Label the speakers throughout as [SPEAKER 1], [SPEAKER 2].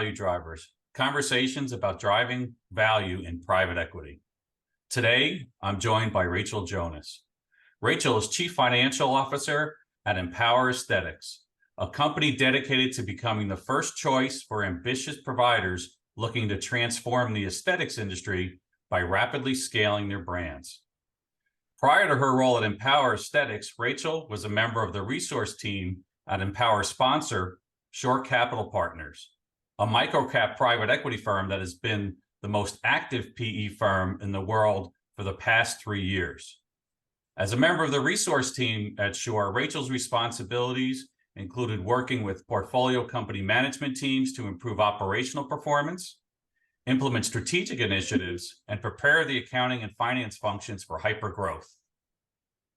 [SPEAKER 1] Value Drivers, conversations about driving value in private equity. Today, I'm joined by Rachel Jonas. Rachel is Chief Financial Officer at Empower Aesthetics, a company dedicated to becoming the first choice for ambitious providers looking to transform the aesthetics industry by rapidly scaling their brands. Prior to her role at Empower Aesthetics, Rachel was a member of the resource team at Empower sponsor Shore Capital Partners, a microcap private equity firm that has been the most active PE firm in the world for the past 3 years. As a member of the resource team at Shore, Rachel's responsibilities included working with portfolio company management teams to improve operational performance, implement strategic initiatives, and prepare the accounting and finance functions for hypergrowth.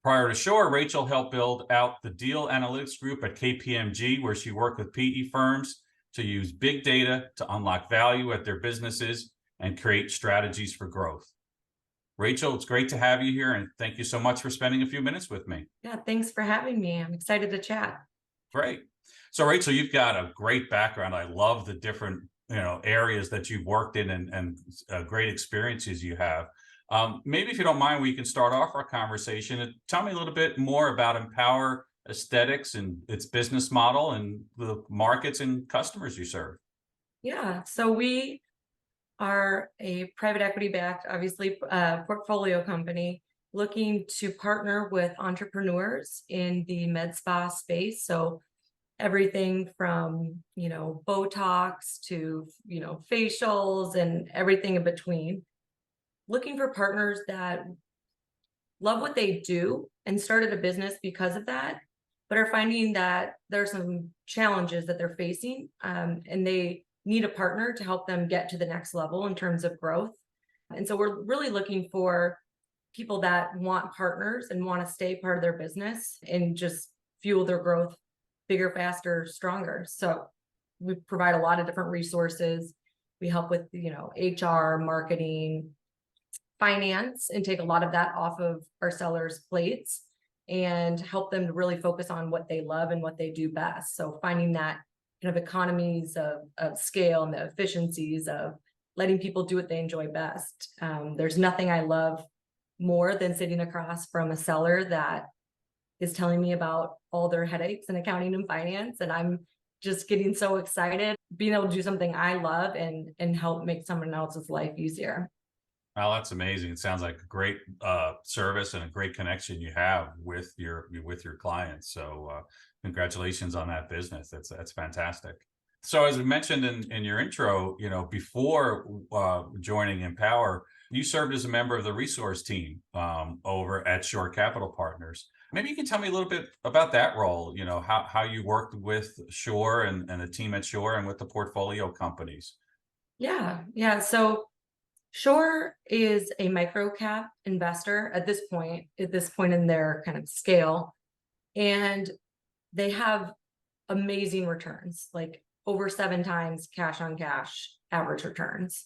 [SPEAKER 1] Prior to Shore, Rachel helped build out the deal analytics group at KPMG, where she worked with PE firms to use big data to unlock value at their businesses and create strategies for growth. Rachel, it's great to have you here, and thank you so much for spending a few minutes with me.
[SPEAKER 2] Yeah, thanks for having me. I'm excited to chat.
[SPEAKER 1] Great. So Rachel, you've got a great background. I love the different areas that you've worked in and great experiences you have. Maybe if you don't mind, we can start off our conversation and tell me a little bit more about Empower Aesthetics and its business model and the markets and customers you serve.
[SPEAKER 2] Yeah, so we are a private equity-backed, obviously, portfolio company looking to partner with entrepreneurs in the med spa space. So everything from, Botox to, facials and everything in between. Looking for partners that love what they do and started a business because of that, but are finding that there are some challenges that they're facing, and they need a partner to help them get to the next level in terms of growth. And so we're really looking for people that want partners and want to stay part of their business and just fuel their growth bigger, faster, stronger. So we provide a lot of different resources. We help with, HR, marketing, finance, and take a lot of that off of our sellers' plates and help them to really focus on what they love and what they do best. So finding that kind of economies of scale and the efficiencies of letting people do what they enjoy best. There's nothing I love more than sitting across from a seller that is telling me about all their headaches in accounting and finance. And I'm just getting so excited being able to do something I love and help make someone else's life easier.
[SPEAKER 1] Well, that's amazing. It sounds like a great service and a great connection you have with your clients. So congratulations on that business. That's fantastic. So as we mentioned in your intro, before joining Empower, you served as a member of the resource team over at Shore Capital Partners. Maybe you can tell me a little bit about that role, how you worked with Shore and the team at Shore and with the portfolio companies.
[SPEAKER 2] Yeah. So Shore is a micro-cap investor at this point in their kind of scale. And they have amazing returns, like over 7 times cash on cash average returns.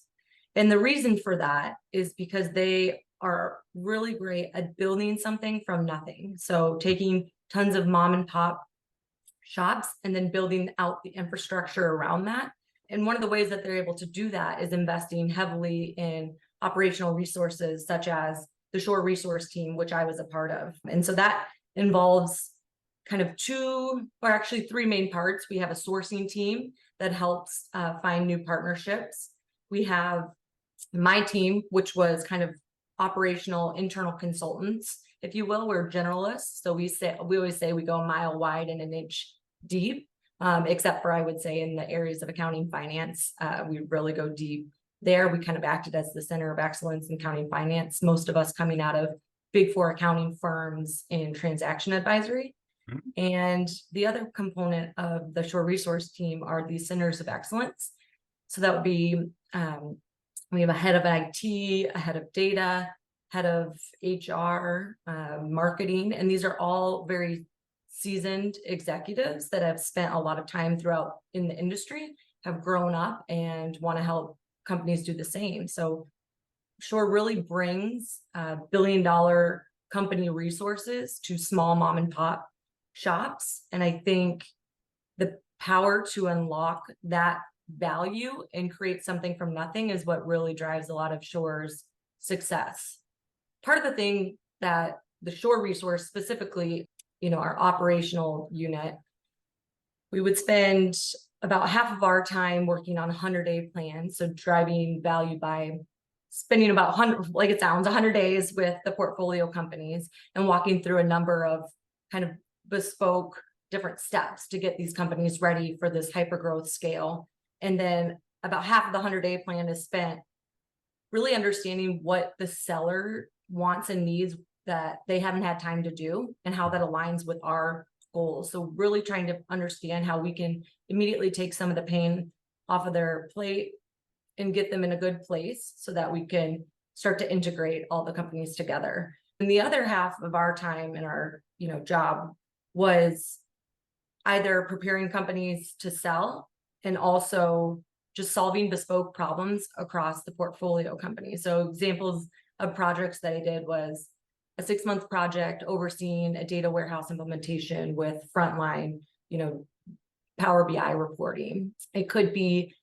[SPEAKER 2] And the reason for that is because they are really great at building something from nothing. So taking tons of mom and pop shops and then building out the infrastructure around that. And one of the ways that they're able to do that is investing heavily in operational resources, such as the Shore resource team, which I was a part of. And so that involves kind of 2, or actually 3 main parts. We have a sourcing team that helps find new partnerships. We have my team, which was kind of operational internal consultants, if you will. We're generalists. So we always say we go a mile wide and an inch deep. Except for, I would say, in the areas of accounting finance, we really go deep there. We kind of acted as the center of excellence in accounting finance, most of us coming out of Big 4 accounting firms in transaction advisory. Mm-hmm. And the other component of the Shore resource team are the centers of excellence. So that would be, we have a head of IT, a head of data, head of HR, marketing, and these are all very seasoned executives that have spent a lot of time throughout in the industry, have grown up and want to help companies do the same. So Shore really brings billion-dollar company resources to small mom and pop shops. And I think the power to unlock that value and create something from nothing is what really drives a lot of Shore's success. Part of the thing that the Shore resource, specifically, our operational unit, we would spend about half of our time working on a 100-day plan. So driving value by spending about 100, like it sounds, 100 days with the portfolio companies and walking through a number of kind of bespoke different steps to get these companies ready for this hyper growth scale. And then about half of the 100-day plan is spent really understanding what the seller wants and needs that they haven't had time to do and how that aligns with our goals. So really trying to understand how we can immediately take some of the pain off of their plate and get them in a good place so that we can start to integrate all the companies together. And the other half of our time in our, job was either preparing companies to sell and also just solving bespoke problems across the portfolio company. So examples of projects that I did was a 6-month project overseeing a data warehouse implementation with frontline, Power BI reporting. It could be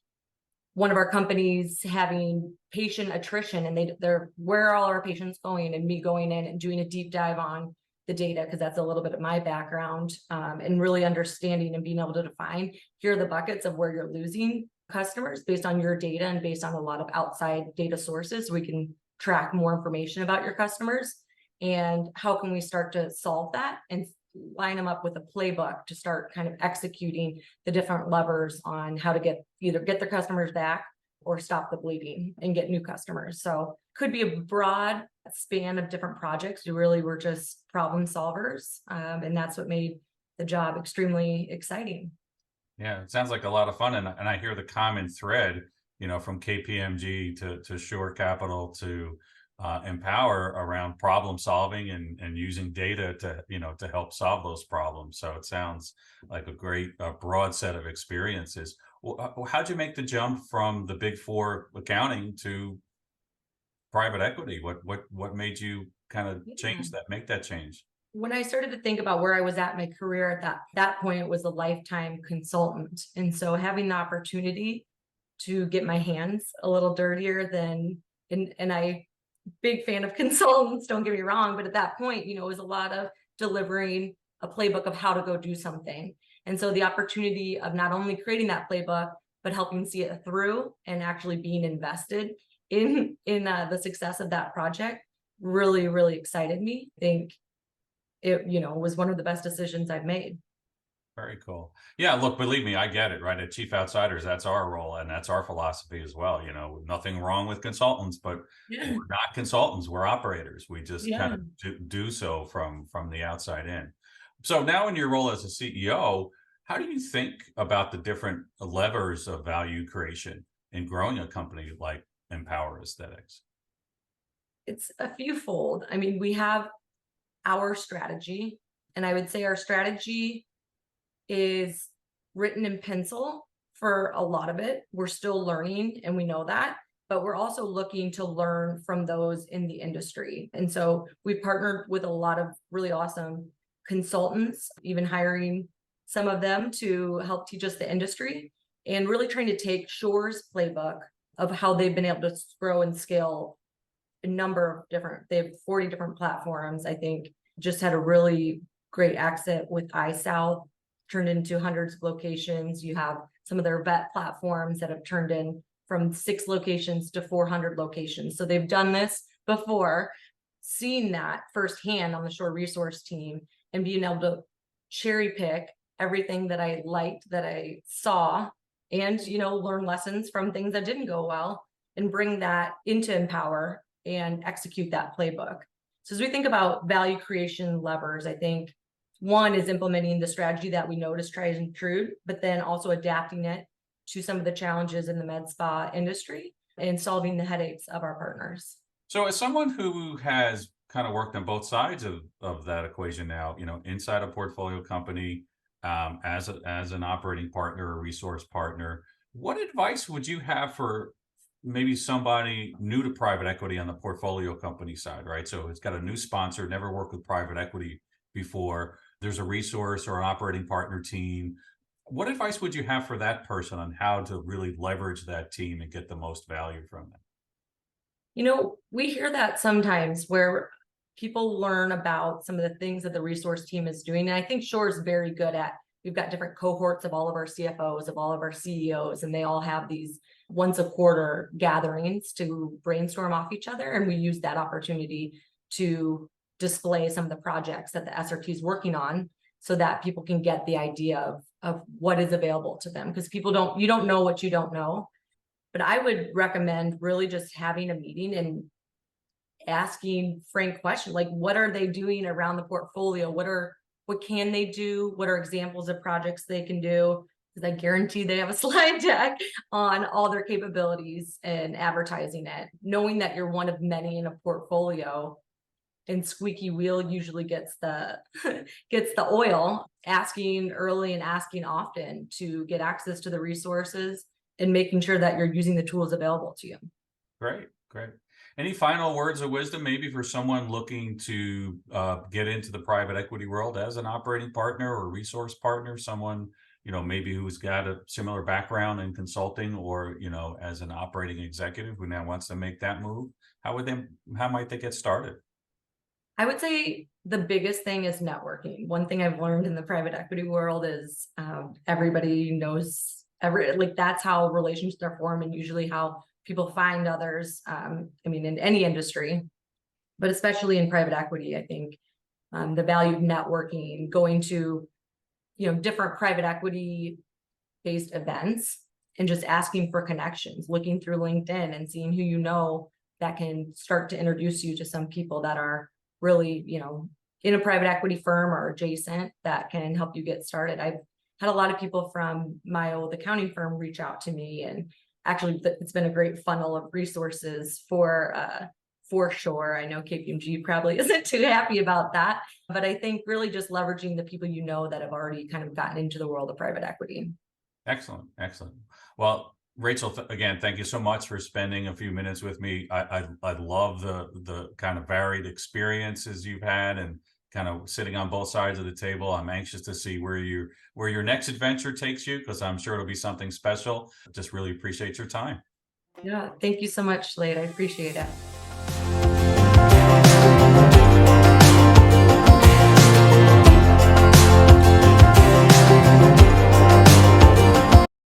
[SPEAKER 2] one of our companies having patient attrition and they're where are all our patients going, and me going in and doing a deep dive on the data, because that's a little bit of my background, and really understanding and being able to define here are the buckets of where you're losing customers based on your data and based on a lot of outside data sources. So we can track more information about your customers, and how can we start to solve that and line them up with a playbook to start kind of executing the different levers on how to either get their customers back or stop the bleeding and get new customers. So could be a broad span of different projects. We really were just problem solvers. And that's what made the job extremely exciting.
[SPEAKER 1] Yeah, it sounds like a lot of fun. And I hear the common thread, from KPMG to Shore Capital to Empower around problem solving and using data to help solve those problems. So it sounds like a great broad set of experiences. Well, how'd you make the jump from the Big Four accounting to private equity? What made you kind of make that change?
[SPEAKER 2] When I started to think about where I was at in my career at that point, it was a lifetime consultant. And so having the opportunity to get my hands a little dirtier and I big fan of consultants, don't get me wrong, but at that point, it was a lot of delivering a playbook of how to go do something. And so the opportunity of not only creating that playbook, but helping see it through and actually being invested in the success of that project really, really excited me. I think it, was one of the best decisions I've made.
[SPEAKER 1] Very cool. Yeah, look, believe me, I get it, right? At Chief Outsiders, that's our role and that's our philosophy as well. Nothing wrong with consultants, but we're not consultants, we're operators. We just kind of do so from the outside in. So now in your role as a CEO, how do you think about the different levers of value creation in growing a company like Empower Aesthetics?
[SPEAKER 2] It's a few fold. I mean, we have our strategy, and I would say our strategy is written in pencil for a lot of it. We're still learning, and we know that, but we're also looking to learn from those in the industry. And so we've partnered with a lot of really awesome consultants, even hiring some of them to help teach us the industry, and really trying to take Shore's playbook of how they've been able to grow and scale a number of they have 40 different platforms. I think just had a really great exit with iSouth, turned into hundreds of locations. You have some of their vet platforms that have turned in from 6 locations to 400 locations. So they've done this before, seeing that firsthand on the Shore resource team and being able to cherry pick everything that I liked, that I saw, and, learn lessons from things that didn't go well and bring that into Empower and execute that playbook. So as we think about value creation levers, I think one is implementing the strategy that we know is tried and true, but then also adapting it to some of the challenges in the med spa industry and solving the headaches of our partners.
[SPEAKER 1] So as someone who has kind of worked on both sides of that equation now, inside a portfolio company, as an operating partner, a resource partner, what advice would you have for maybe somebody new to private equity on the portfolio company side, right? So it's got a new sponsor, never worked with private equity before. There's a resource or an operating partner team. What advice would you have for that person on how to really leverage that team and get the most value from it?
[SPEAKER 2] We hear that sometimes where people learn about some of the things that the resource team is doing. And I think Shore is very good at, we've got different cohorts of all of our CFOs, of all of our CEOs, and they all have these once a quarter gatherings to brainstorm off each other. And we use that opportunity to display some of the projects that the SRT is working on so that people can get the idea of what is available to them. Because you don't know what you don't know. But I would recommend really just having a meeting and asking frank questions, like what are they doing around the portfolio? What can they do? What are examples of projects they can do? Because I guarantee they have a slide deck on all their capabilities and advertising it. Knowing that you're one of many in a portfolio and squeaky wheel usually gets the gets the oil. Asking early and asking often to get access to the resources and making sure that you're using the tools available to you.
[SPEAKER 1] Great, great. Any final words of wisdom, maybe for someone looking to get into the private equity world as an operating partner or resource partner, someone, maybe who's got a similar background in consulting or, as an operating executive who now wants to make that move? How might they get started?
[SPEAKER 2] I would say the biggest thing is networking. One thing I've learned in the private equity world is everybody knows like that's how relationships are formed and usually how people find others. In any industry, but especially in private equity, I think the value of networking, going to different private equity based events and just asking for connections, looking through LinkedIn and seeing who that can start to introduce you to some people that are really, in a private equity firm or adjacent that can help you get started. I've had a lot of people from my old accounting firm reach out to me, and actually it's been a great funnel of resources for Shore. I know KPMG probably isn't too happy about that, but I think really just leveraging the people that have already kind of gotten into the world of private equity.
[SPEAKER 1] Excellent, excellent. Well, Rachel, again, thank you so much for spending a few minutes with me. I love the kind of varied experiences you've had and kind of sitting on both sides of the table. I'm anxious to see where your next adventure takes you, because I'm sure it'll be something special. Just really appreciate your time.
[SPEAKER 2] Yeah, thank you so much, Slade. I appreciate it.